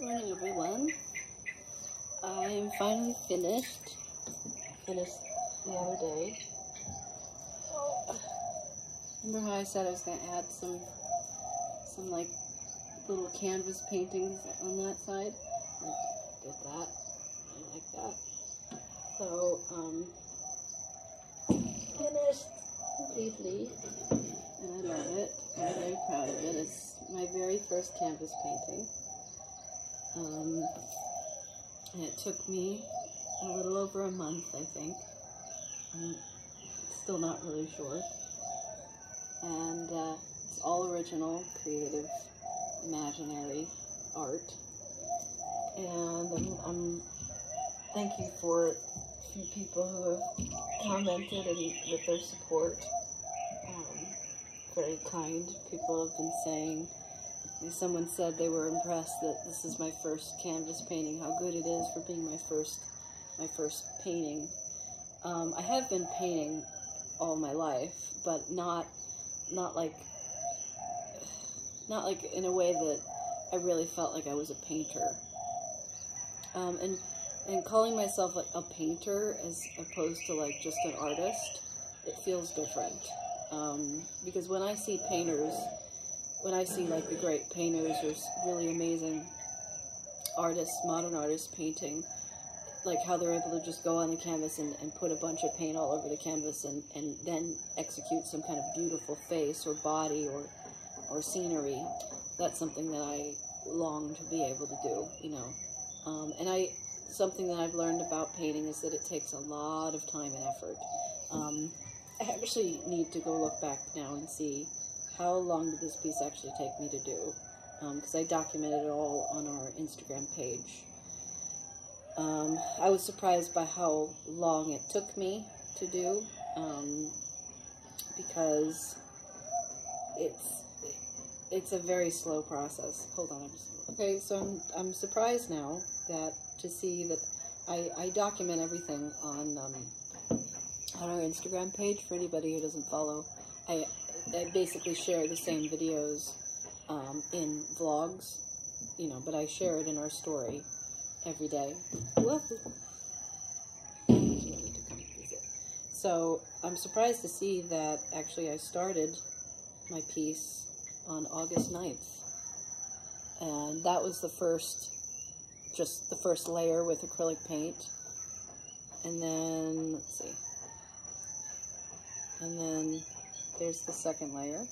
Morning, everyone. I'm finally finished. Finished the other day. Remember how I said I was going to add some like little canvas paintings on that side? I did that. I like that. So, finished completely, and I love it. I'm very proud of it. It's my very first canvas painting. And it took me a little over a month, I think. I'm still not really sure. And it's all original, creative, imaginary art. And I'm thank you for a few people who have commented and with their support. Very kind. People have been saying, someone said they were impressed that this is my first canvas painting, how good it is for being my first painting. I have been painting all my life, but not like in a way that I really felt like I was a painter. And calling myself like a painter as opposed to like just an artist, it feels different. Because when I see painters, when I see like the great painters or really amazing artists, modern artists painting, like how they're able to just go on the canvas and put a bunch of paint all over the canvas and then execute some kind of beautiful face or body or scenery, that's something that I long to be able to do, you know. And something that I've learned about painting is that it takes a lot of time and effort. I actually need to go look back now and see how long did this piece actually take me to do, because I documented it all on our Instagram page. I was surprised by how long it took me to do, because it's a very slow process. Hold on, okay, so I'm surprised now to see that I document everything on our Instagram page. For anybody who doesn't follow, I basically share the same videos in vlogs, you know, but I share it in our story every day. So I'm surprised to see that actually I started my piece on August 9th. And that was just the first layer with acrylic paint. And then, let's see. And then there's the second layer.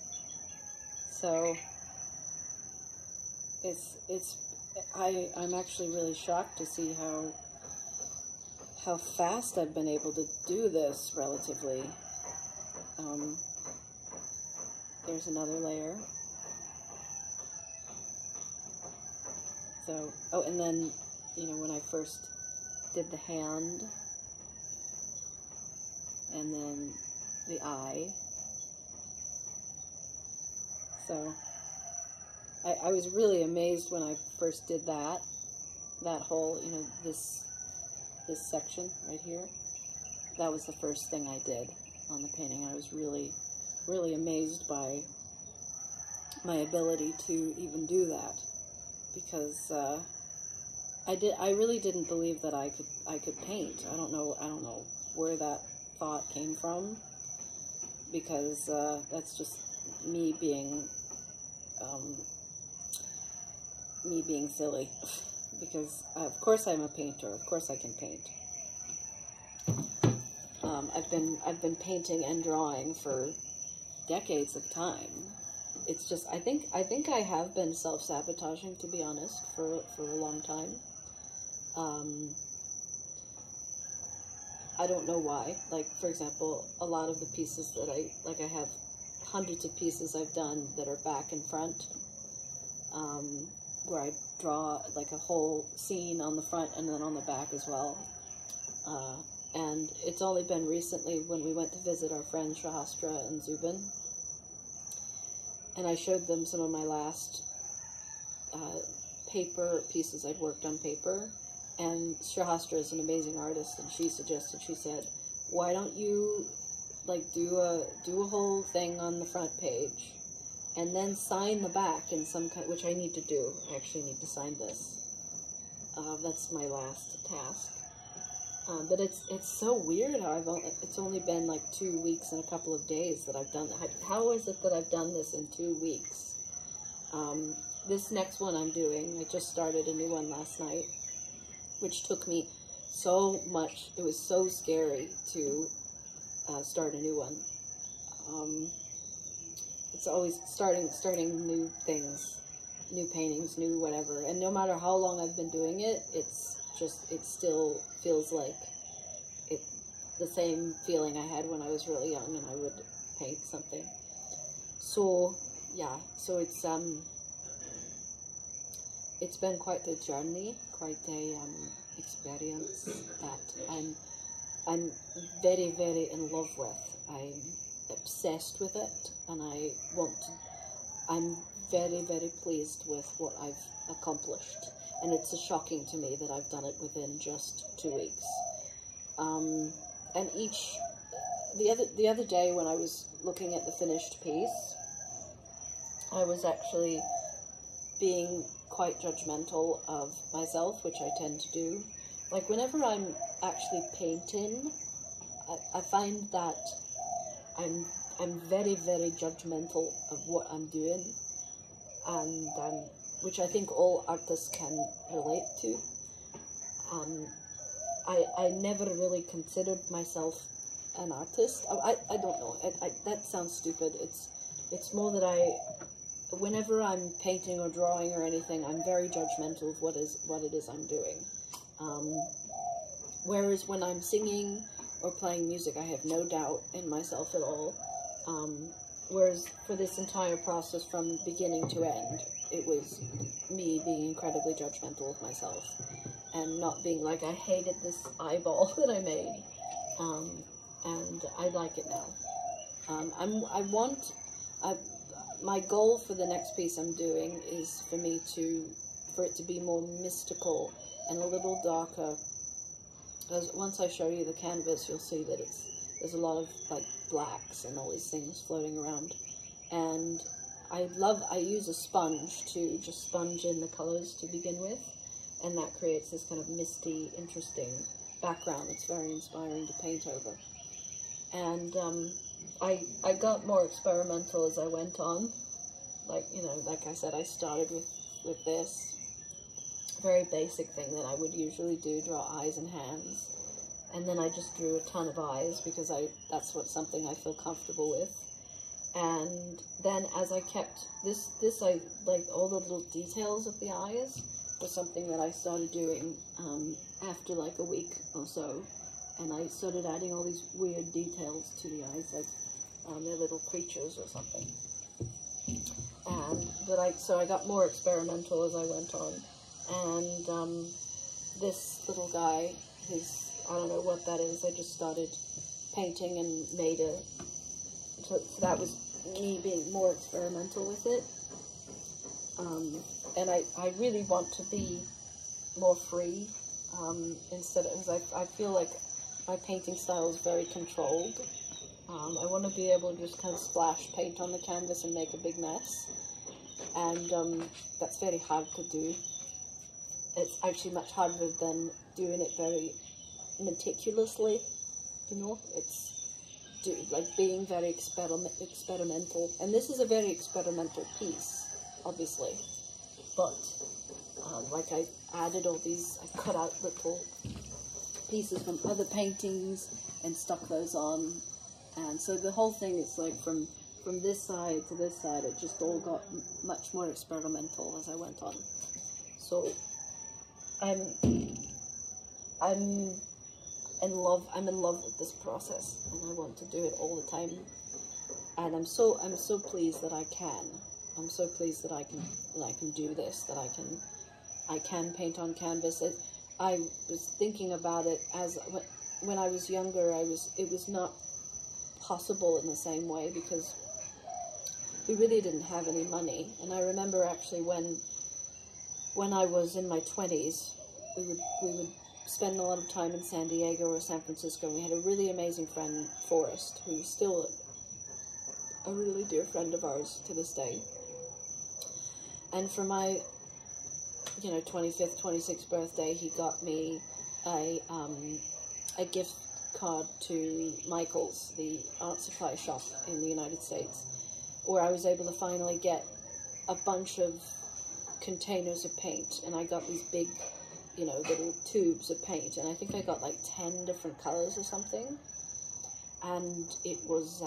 So I'm actually really shocked to see how fast I've been able to do this relatively. There's another layer. So, oh, and then, you know, when I first did the hand, and then the eye. So I was really amazed when I first did that whole, you know, this section right here. That was the first thing I did on the painting. I was really, really amazed by my ability to even do that, because I really didn't believe that I could paint. I don't know where that thought came from, because that's just me being silly, because of course I'm a painter. Of course I can paint. I've been painting and drawing for decades of time. It's just I think I have been self-sabotaging, to be honest, for a long time. I don't know why. Like, for example, a lot of the pieces that I have hundreds of pieces I've done that are back and front, where I draw like a whole scene on the front and then on the back as well. And it's only been recently when we went to visit our friends Shahastra and Zubin, and I showed them some of my last paper pieces I'd worked on paper. And Shahastra is an amazing artist, and she said, why don't you like do a whole thing on the front page and then sign the back in some kind, which I need to do. I actually need to sign this. That's my last task. But it's so weird how it's only been like 2 weeks and a couple of days that I've done that. How is it that I've done this in 2 weeks? This next one I'm doing, I just started a new one last night, which took me so much. It was so scary to start a new one. It's always starting new things, new paintings, new whatever. And no matter how long I've been doing it, it still feels like the same feeling I had when I was really young and I would paint something. So yeah, so it's been quite a journey, quite a experience that I'm very, very in love with. I'm obsessed with it, and I'm very, very pleased with what I've accomplished. And it's shocking to me that I've done it within just 2 weeks. And the other day when I was looking at the finished piece, I was actually being quite judgmental of myself, which I tend to do. Like whenever I'm actually painting, I find that I'm very, very judgmental of what I'm doing, and which I think all artists can relate to. I never really considered myself an artist. I don't know. That sounds stupid. It's more that whenever I'm painting or drawing or anything, I'm very judgmental of what it is I'm doing. Whereas when I'm singing or playing music, I have no doubt in myself at all. Whereas for this entire process from beginning to end, it was me being incredibly judgmental of myself and not being like, I hated this eyeball that I made. And I like it now. My goal for the next piece I'm doing is for it to be more mystical and a little darker. Because once I show you the canvas, you'll see that there's a lot of like blacks and all these things floating around. And I use a sponge to just sponge in the colors to begin with, and that creates this kind of misty, interesting background that's very inspiring to paint over. And I got more experimental as I went on. Like, you know, like I said, I started with this very basic thing that I would usually do, draw eyes and hands. And then I just drew a ton of eyes because that's something I feel comfortable with. And then as I kept I like all the little details of the eyes was something that I started doing after like a week or so. And I started adding all these weird details to the eyes, like they're little creatures or something. So I got more experimental as I went on. And this little guy, I don't know what that is, I just started painting and made so that was me being more experimental with it. And I really want to be more free, instead of, because I feel like my painting style is very controlled. I want to be able to just kind of splash paint on the canvas and make a big mess. And that's very hard to do. It's actually much harder than doing it very meticulously, you know. It's like being very experimental. And this is a very experimental piece, obviously. But like I added all these, I cut out little pieces from other paintings and stuck those on. And so the whole thing is like from this side to this side, it just all got much more experimental as I went on. So I'm in love with this process, and I want to do it all the time. And I'm so pleased that I can. I'm so pleased that I can do this, that I can paint on canvas. I was thinking about it when I was younger. It was not possible in the same way because we really didn't have any money. And I remember actually when I was in my 20s, we would spend a lot of time in San Diego or San Francisco, and we had a really amazing friend, Forrest, who's still a really dear friend of ours to this day. And for 25th, 26th birthday, he got me a gift card to Michael's, the art supply shop in the United States, where I was able to finally get a bunch of containers of paint, and I got these big, little tubes of paint, and I think I got like 10 different colors or something, and it was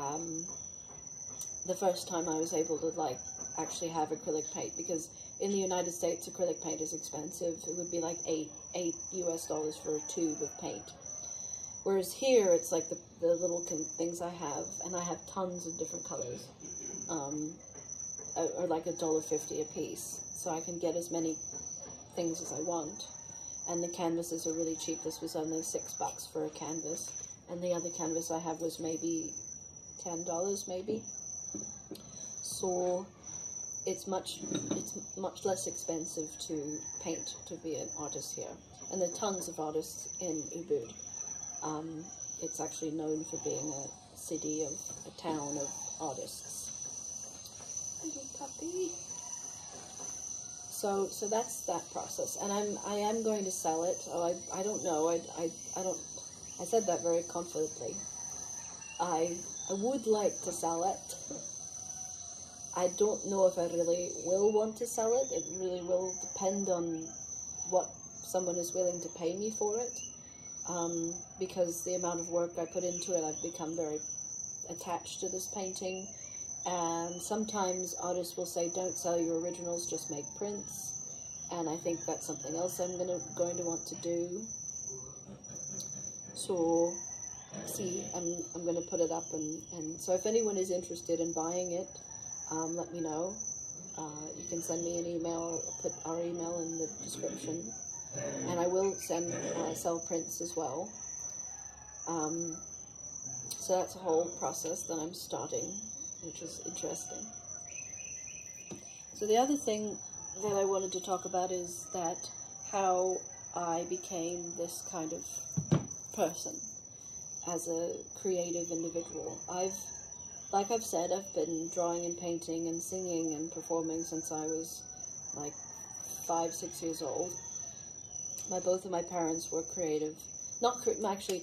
the first time I was able to like actually have acrylic paint, because in the United States acrylic paint is expensive. It would be like $8 US for a tube of paint, whereas here it's like the little things I have, and I have tons of different colors, or like $1.50 a piece, so I can get as many things as I want. And the canvases are really cheap. This was only $6 for a canvas, and the other canvas I have was maybe $10 maybe. So it's much less expensive to paint to be an artist here, and there are tons of artists in Ubud. It's actually known for being a town of artists. Little puppy. So that's that process, and I am going to sell it. Oh, I don't know. I said that very confidently. I would like to sell it. I don't know if I really will want to sell it. It really will depend on what someone is willing to pay me for it, because the amount of work I put into it, I've become very attached to this painting. And sometimes artists will say, don't sell your originals, just make prints. And I think that's something else I'm going to want to do. So, see, I'm going to put it up, and so if anyone is interested in buying it, let me know. You can send me an email. I'll put our email in the description. And I will sell prints as well. So that's a whole process that I'm starting, which is interesting. So the other thing that I wanted to talk about is that how I became this kind of person as a creative individual. Like I've said, I've been drawing and painting and singing and performing since I was like 5-6 years old. Both of my parents were creative. Actually,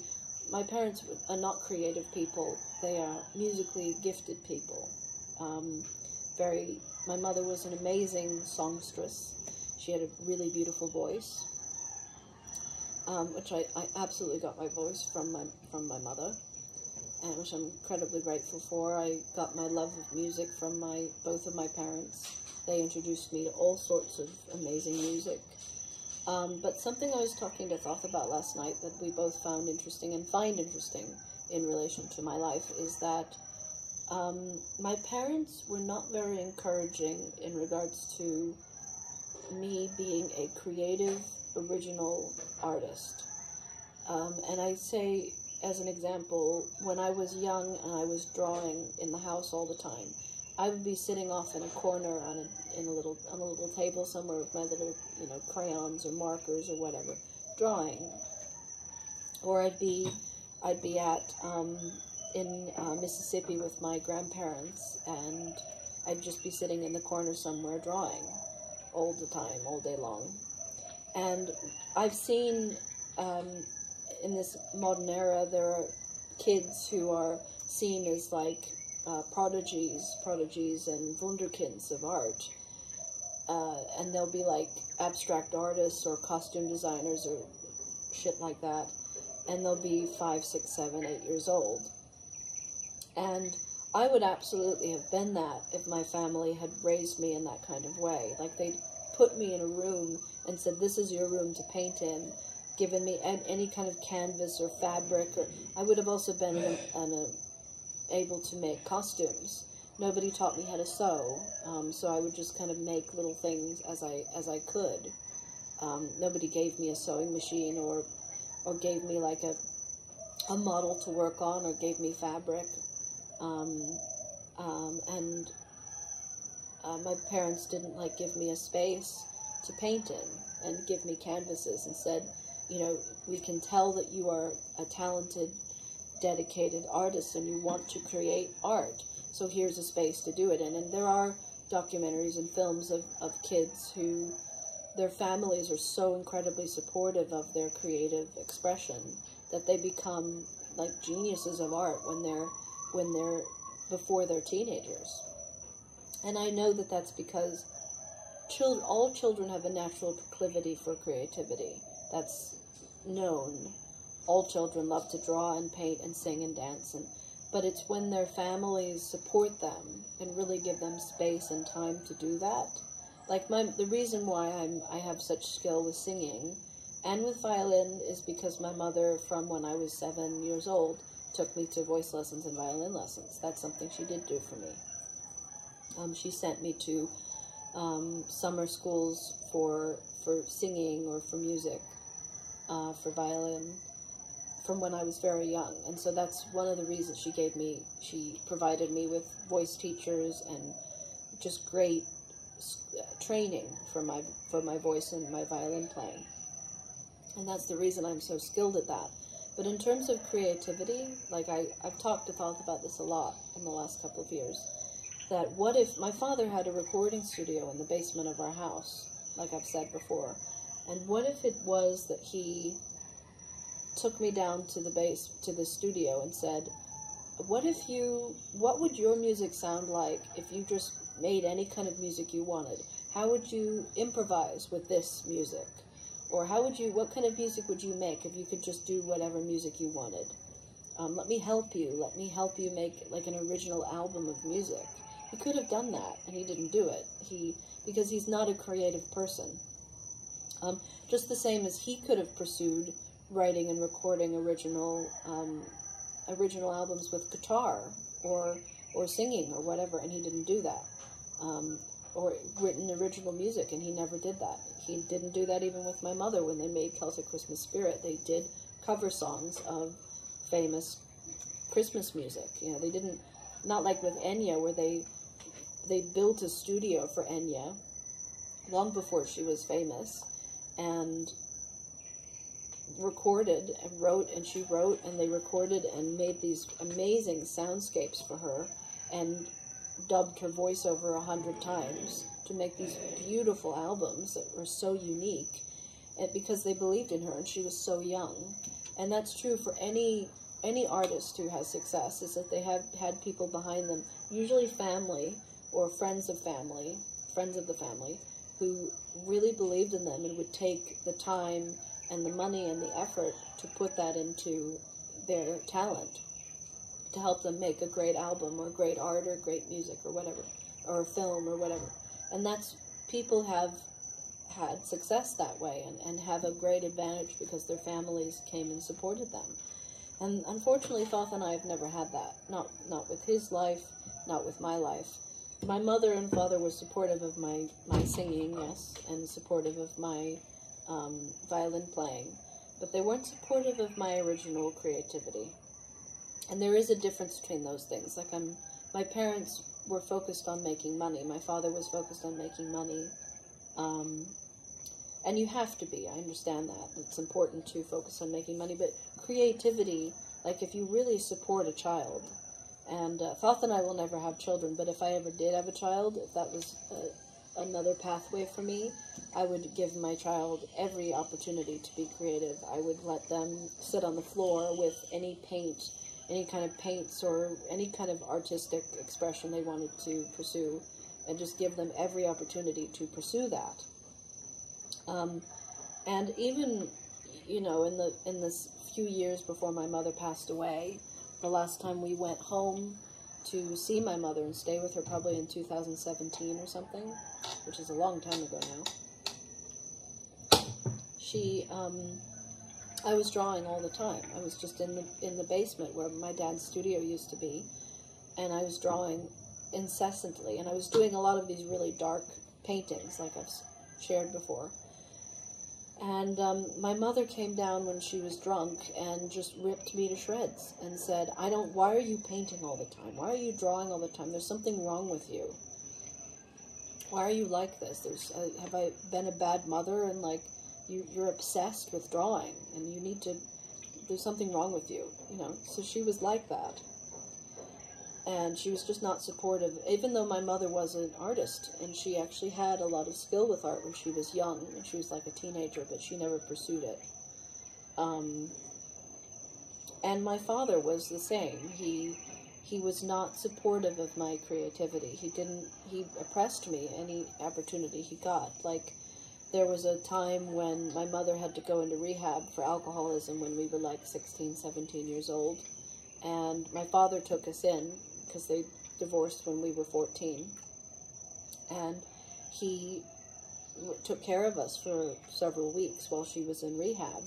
my parents are not creative people. They are musically gifted people. My mother was an amazing songstress. She had a really beautiful voice, which I absolutely got my voice from my mother, and which I'm incredibly grateful for. I got my love of music from both of my parents. They introduced me to all sorts of amazing music. But something I was talking to Thoth about last night that we both found interesting and find interesting in relation to my life is that my parents were not very encouraging in regards to me being a creative, original artist. And I say, as an example, when I was young and I was drawing in the house all the time, I would be sitting off in a corner on a little table somewhere with my little, crayons or markers or whatever, drawing. Or I'd be at in Mississippi with my grandparents, and I'd just be sitting in the corner somewhere drawing all the time, all day long. And I've seen in this modern era, there are kids who are seen as like prodigies and wunderkinds of art, and they'll be like abstract artists or costume designers or shit like that, and they'll be 5, 6, 7, 8 years old. And I would absolutely have been that if my family had raised me in that kind of way. Like, they'd put me in a room and said, this is your room to paint in, given me any kind of canvas or fabric, or I would have also been able to make costumes. Nobody taught me how to sew, so I would just kind of make little things as I could. Nobody gave me a sewing machine or gave me like a model to work on or gave me fabric. My parents didn't like give me a space to paint in and give me canvases and said, we can tell that you are a talented, dedicated artist and you want to create art, so here's a space to do it in. And there are documentaries and films of kids who their families are so incredibly supportive of their creative expression that they become like geniuses of art when they're before they're teenagers. And I know that that's because all children have a natural proclivity for creativity. That's known. All children love to draw and paint and sing and dance, but it's when their families support them and really give them space and time to do that. Like the reason why I have such skill with singing and with violin is because my mother, from when I was 7 years old, took me to voice lessons and violin lessons. That's something she did do for me. She sent me to summer schools for singing or for music, for violin, from when I was very young. And so that's one of the reasons she provided me with voice teachers and just great training for my voice and my violin playing. And that's the reason I'm so skilled at that. But in terms of creativity, like I've talked to Thoth about this a lot in the last couple of years, that what if my father had a recording studio in the basement of our house, like I've said before, and what if it was that he took me down to the studio and said, what would your music sound like if you just made any kind of music you wanted? How would you improvise with this music? Or what kind of music would you make if you could just do whatever music you wanted? Let me help you make like an original album of music. He could have done that, and he didn't do it. Because he's not a creative person. Just the same as he could have pursued writing and recording original albums with guitar or singing or whatever, and he didn't do that. Or written original music, and he never did that. He didn't do that even with my mother when they made Celtic Christmas Spirit. They did cover songs of famous Christmas music. You know, they didn't, not like with Enya, where they built a studio for Enya long before she was famous, and recorded and wrote, and she wrote, and they recorded and made these amazing soundscapes for her, and dubbed her voice over 100 times to make these beautiful albums that were so unique, and because they believed in her and she was so young. And that's true for any artist who has success, is that they have had people behind them, usually family or friends of the family, who really believed in them and would take the time and the money and the effort to put that into their talent, to help them make a great album or great art or great music or whatever, or a film or whatever. And that's, people have had success that way and have a great advantage because their families came and supported them. And unfortunately, Thoth and I have never had that. Not with his life, not with my life. My mother and father were supportive of my singing, yes, and supportive of my violin playing, but they weren't supportive of my original creativity. And there is a difference between those things. Like my parents were focused on making money. My father was focused on making money. And you have to be, I understand that. It's important to focus on making money, but creativity, like if you really support a child, and Thoth and I will never have children, but if I ever did have a child, if that was another pathway for me, I would give my child every opportunity to be creative. I would let them sit on the floor with any paint, any kind of paints or any kind of artistic expression they wanted to pursue, and just give them every opportunity to pursue that. And even, you know, in this few years before my mother passed away, the last time we went home to see my mother and stay with her, probably in 2017 or something, which is a long time ago now, I was drawing all the time. I was just in the basement where my dad's studio used to be, and I was drawing incessantly, and I was doing a lot of these really dark paintings, like I've shared before. And my mother came down when she was drunk and just ripped me to shreds and said, why are you painting all the time? Why are you drawing all the time? There's something wrong with you. Why are you like this? Have I been a bad mother? And like, you're obsessed with drawing, and there's something wrong with you, you know? So she was like that. And she was just not supportive, even though my mother was an artist, and she actually had a lot of skill with art when she was young, and she was like a teenager, but she never pursued it. And my father was the same. He was not supportive of my creativity. He oppressed me any opportunity he got. Like, there was a time when my mother had to go into rehab for alcoholism when we were like 16, 17 years old. And my father took us in because they divorced when we were 14. And he took care of us for several weeks while she was in rehab.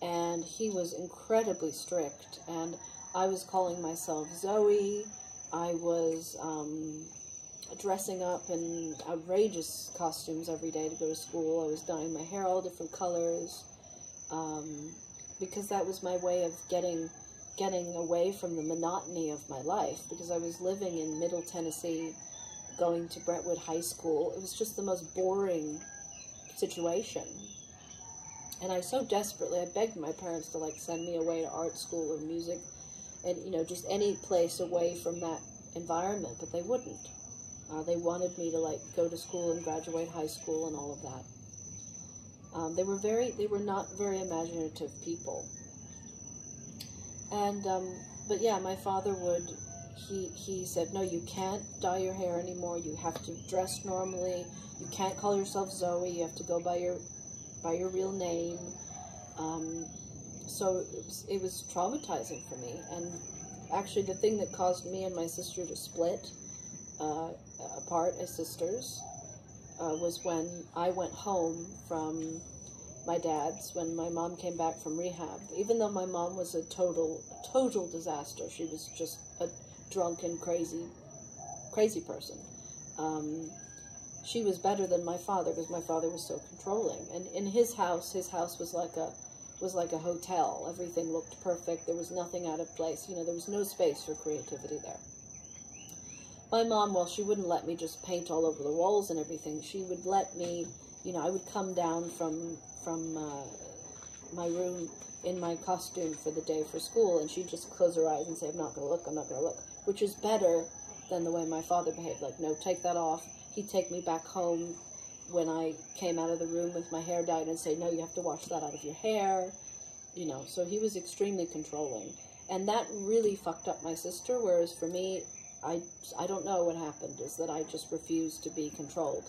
And he was incredibly strict. And I was calling myself Zoe. I was dressing up in outrageous costumes every day to go to school. I was dyeing my hair all different colors, because that was my way of getting away from the monotony of my life, because I was living in Middle Tennessee, going to Brentwood High School. It was just the most boring situation. And I begged my parents to like send me away to art school or music, and just any place away from that environment, but they wouldn't. They wanted me to like go to school and graduate high school and all of that. They were not very imaginative people. And but yeah, my father he said, no, you can't dye your hair anymore. You have to dress normally. You can't call yourself Zoe. You have to go by your real name. So it was traumatizing for me. And actually, the thing that caused me and my sister to split apart as sisters was when I went home from my dad's, when my mom came back from rehab. Even though my mom was a total disaster, she was just a drunken, crazy person. She was better than my father because my father was so controlling. And in his house was like a hotel. Everything looked perfect. There was nothing out of place. There was no space for creativity there. My mom, well, she wouldn't let me just paint all over the walls and everything. She would let me, I would come down from my room in my costume for the day for school, and she'd just close her eyes and say, I'm not going to look, which is better than the way my father behaved. Like, no, take that off. He'd take me back home when I came out of the room with my hair dyed and say, no, you have to wash that out of your hair. So he was extremely controlling. And that really fucked up my sister, whereas for me, I don't know what happened, is that I just refused to be controlled.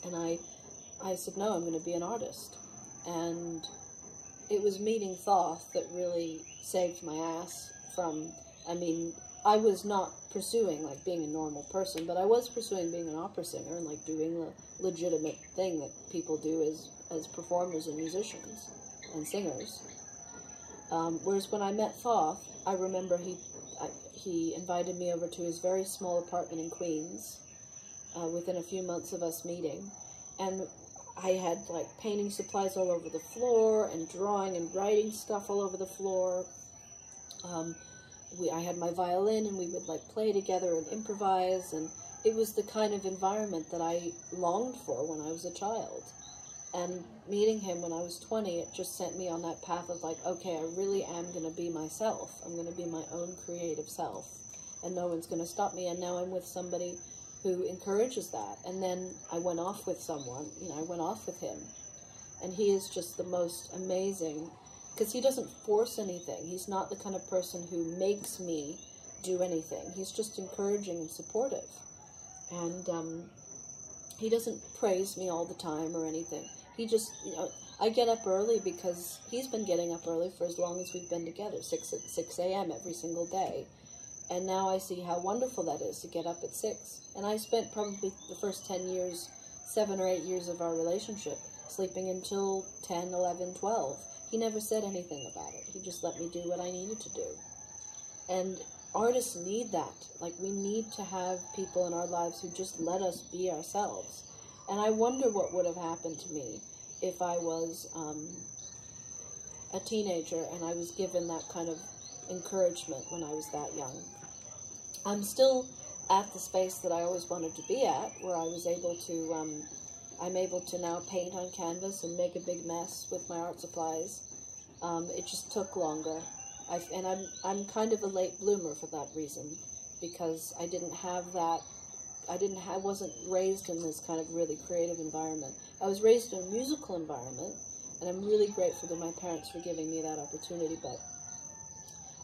And I said, no, I'm going to be an artist. And it was meeting Thoth that really saved my ass from, I was not pursuing, like, being a normal person, but I was pursuing being an opera singer and, like, doing the legitimate thing that people do as performers and musicians and singers. Whereas when I met Thoth, I remember he invited me over to his very small apartment in Queens within a few months of us meeting. And I had, like, painting supplies all over the floor and drawing and writing stuff all over the floor. I had my violin, and we would, like, play together and improvise, and it was the kind of environment that I longed for when I was a child. And meeting him when I was 20, it just sent me on that path of, like, okay, I really am going to be myself. I'm going to be my own creative self, and no one's going to stop me. And now I'm with somebody who encourages that. And then I went off with someone, I went off with him, and he is just the most amazing, because he doesn't force anything. He's not the kind of person who makes me do anything. He's just encouraging and supportive. And he doesn't praise me all the time or anything. He just, I get up early because he's been getting up early for as long as we've been together, 6 a.m. every single day. And now I see how wonderful that is to get up at 6. And I spent probably the first 10 years, 7 or 8 years of our relationship, sleeping until 10, 11, 12. He never said anything about it. He just let me do what I needed to do. And artists need that. Like, we need to have people in our lives who just let us be ourselves. And I wonder what would have happened to me if I was a teenager and I was given that kind of encouragement when I was that young. I'm still at the space that I always wanted to be at, where I was able to, I'm able to now paint on canvas and make a big mess with my art supplies. It just took longer. I'm kind of a late bloomer for that reason, because I didn't have that. I wasn't raised in this kind of really creative environment. I was raised in a musical environment, and I'm really grateful to my parents for giving me that opportunity, but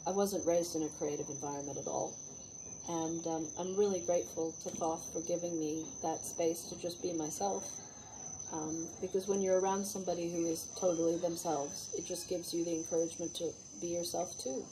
I wasn't raised in a creative environment at all. And I'm really grateful to Thoth for giving me that space to just be myself. Because when you're around somebody who is totally themselves, it just gives you the encouragement to be yourself too.